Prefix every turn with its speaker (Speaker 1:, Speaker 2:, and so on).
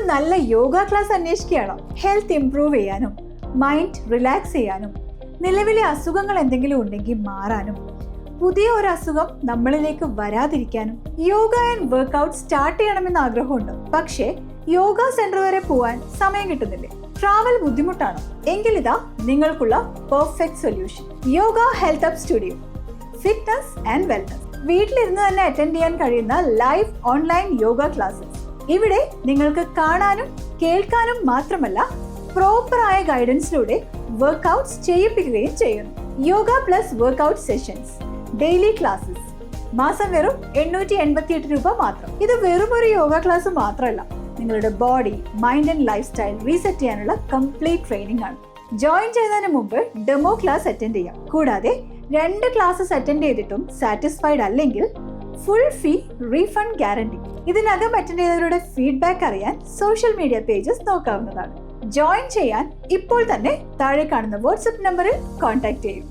Speaker 1: നല്ല yoga class അന്വേഷിക്കുകയാണോ? Health improve ചെയ്യാനും mind relax ചെയ്യാനും നിലവിലെ അസുഖങ്ങൾ എന്തെങ്കിലും ഉണ്ടെങ്കിൽ മാറാനും പുതിയ ഒരു അസുഖം നമ്മളിലേക്ക് വരാതിരിക്കാനും യോഗ ആൻഡ് വർക്ക്ഔട്ട് സ്റ്റാർട്ട് ചെയ്യണമെന്ന് ആഗ്രഹമുണ്ട്. പക്ഷേ യോഗ സെന്റർ വരെ പോവാൻ സമയം കിട്ടുന്നില്ലേ? ട്രാവൽ ബുദ്ധിമുട്ടാണോ? എങ്കിലിതാ നിങ്ങൾക്കുള്ള perfect solution. Yoga health up studio, fitness and wellness. വീട്ടിലിരുന്ന് തന്നെ അറ്റൻഡ് ചെയ്യാൻ കഴിയുന്ന ലൈവ് ഓൺലൈൻ യോഗ ക്ലാസ്സസ്. ഇവിടെ നിങ്ങൾക്ക് കാണാനും കേൾക്കാനും മാത്രമല്ല പ്രോപ്പറായ ഗൈഡൻസിലൂടെ വർക്ക്ഔട്ട്സ് ചെയ്യിപ്പിക്കുകയും ചെയ്യുന്നു. Yoga plus workout sessions, daily classes. മാസം വെറും 888 രൂപ മാത്രം. ഇത് വെറും ഒരു യോഗ ക്ലാസ് മാത്രമല്ല, നിങ്ങളുടെ body, mind and life style reset ചെയ്യാനുള്ള കംപ്ലീറ്റ് ട്രെയിനിങ് ആണ്. ജോയിൻ ചെയ്യുന്നതിന് മുമ്പ് ഡെമോ ക്ലാസ് അറ്റൻഡ് ചെയ്യാം. കൂടാതെ 2 ക്ലാസ്സസ് അറ്റൻഡ് ചെയ്തിട്ടും സാറ്റിസ്ഫൈഡ് അല്ലെങ്കിൽ ഫുൾ ഫീ റീഫണ്ട് ഗ്യാരണ്ടി. ഇതിനകം അറ്റൻഡ് ചെയ്തവരുടെ ഫീഡ്ബാക്ക് അറിയാൻ സോഷ്യൽ മീഡിയ പേജസ് നോക്കാവുന്നതാണ്. ജോയിൻ ചെയ്യാൻ ഇപ്പോൾ തന്നെ താഴെ കാണുന്ന വാട്സ്ആപ്പ് നമ്പറിൽ കോൺടാക്ട് ചെയ്യൂ.